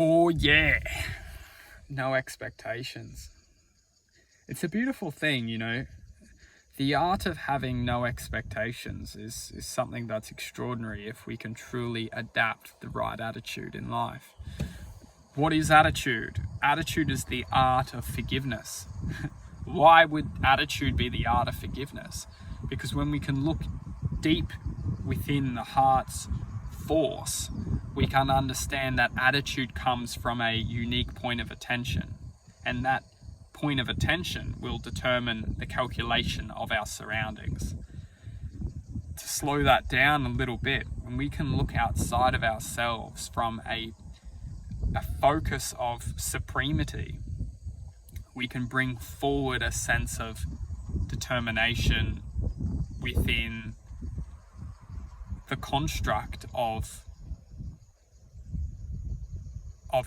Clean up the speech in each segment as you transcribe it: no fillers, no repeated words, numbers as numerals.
Oh yeah, no expectations. It's a beautiful thing, you know. The art of having no expectations is something that's extraordinary if we can truly adapt the right attitude in life. What is attitude? Attitude is the art of forgiveness. Why would attitude be the art of forgiveness? Because when we can look deep within the heart's force, we can understand that attitude comes from a unique point of attention, and that point of attention will determine the calculation of our surroundings. To slow that down a little bit, when we can look outside of ourselves from a focus of supremacy, we can bring forward a sense of determination within the construct of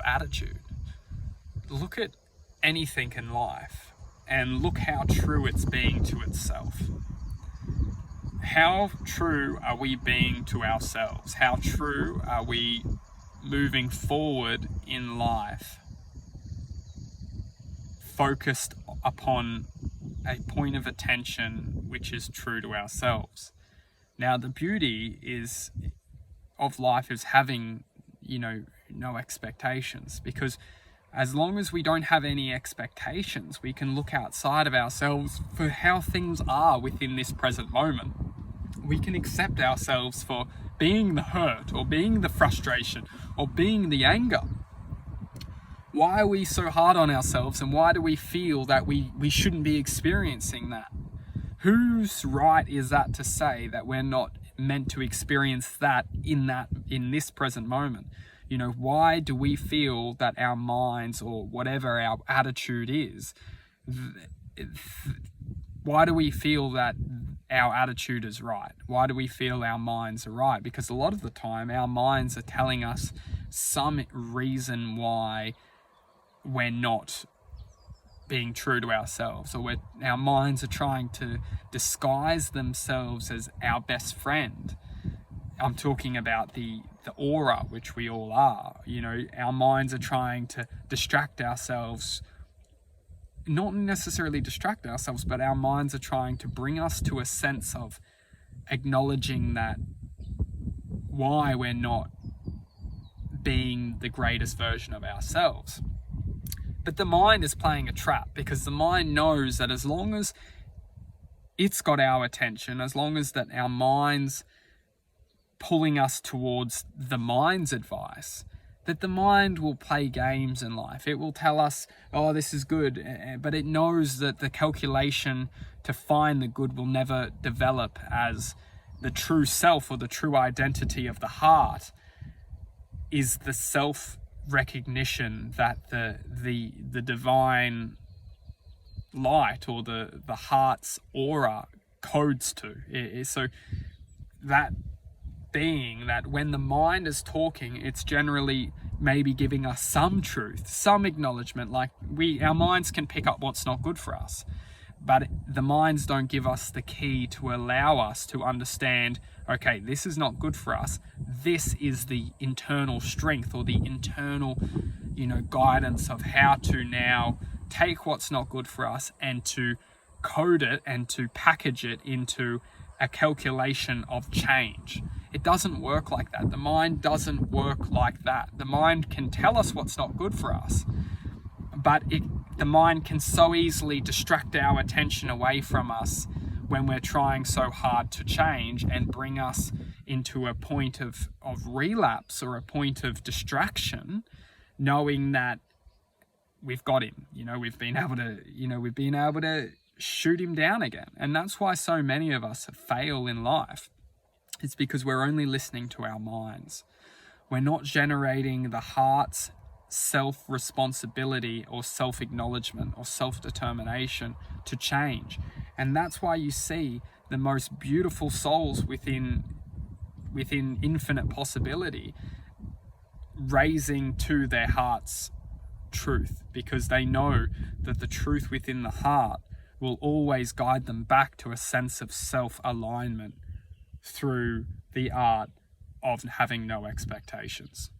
attitude. Look at anything in life and look how true it's being to itself. How true are we being to ourselves? How true are we moving forward in life, focused upon a point of attention which is true to ourselves? Now, the beauty of life is having, no expectations, because as long as we don't have any expectations, we can look outside of ourselves for how things are within this present moment. We can accept ourselves for being the hurt, or being the frustration, or being the anger. Why are we so hard on ourselves, and why do we feel that we shouldn't be experiencing that? Whose right is that to say that we're not meant to experience that in this present moment? Why do we feel that our minds, or whatever our attitude is, why do we feel that our attitude is right? Why do we feel our minds are right? Because a lot of the time our minds are telling us some reason why we're not being true to ourselves, or our minds are trying to disguise themselves as our best friend. I'm talking about the aura, which we all are. Our minds are trying to distract ourselves, not necessarily distract ourselves, but our minds are trying to bring us to a sense of acknowledging that why we're not being the greatest version of ourselves. But the mind is playing a trap, because the mind knows that as long as it's got our attention, as long as that our mind's pulling us towards the mind's advice, that the mind will play games in life. It will tell us, oh, this is good, but it knows that the calculation to find the good will never develop as the true self, or the true identity of the heart is the self-recognition that the divine light, or the heart's aura codes to. So that being that when the mind is talking, it's generally maybe giving us some truth, some acknowledgement. Like our minds can pick up what's not good for us, but the minds don't give us the key to allow us to understand, okay, this is not good for us. This is the internal strength, or the internal, guidance of how to now take what's not good for us and to code it and to package it into a calculation of change. It doesn't work like that. The mind doesn't work like that. The mind can tell us what's not good for us, but the mind can so easily distract our attention away from us when we're trying so hard to change, and bring us into a point of relapse, or a point of distraction, knowing that we've got him. We've been able to shoot him down again. And that's why so many of us fail in life. It's because we're only listening to our minds. We're not generating the heart's self-responsibility, or self-acknowledgement, or self-determination to change. And that's why you see the most beautiful souls within infinite possibility raising to their heart's truth, because they know that the truth within the heart will always guide them back to a sense of self-alignment through the art of having no expectations.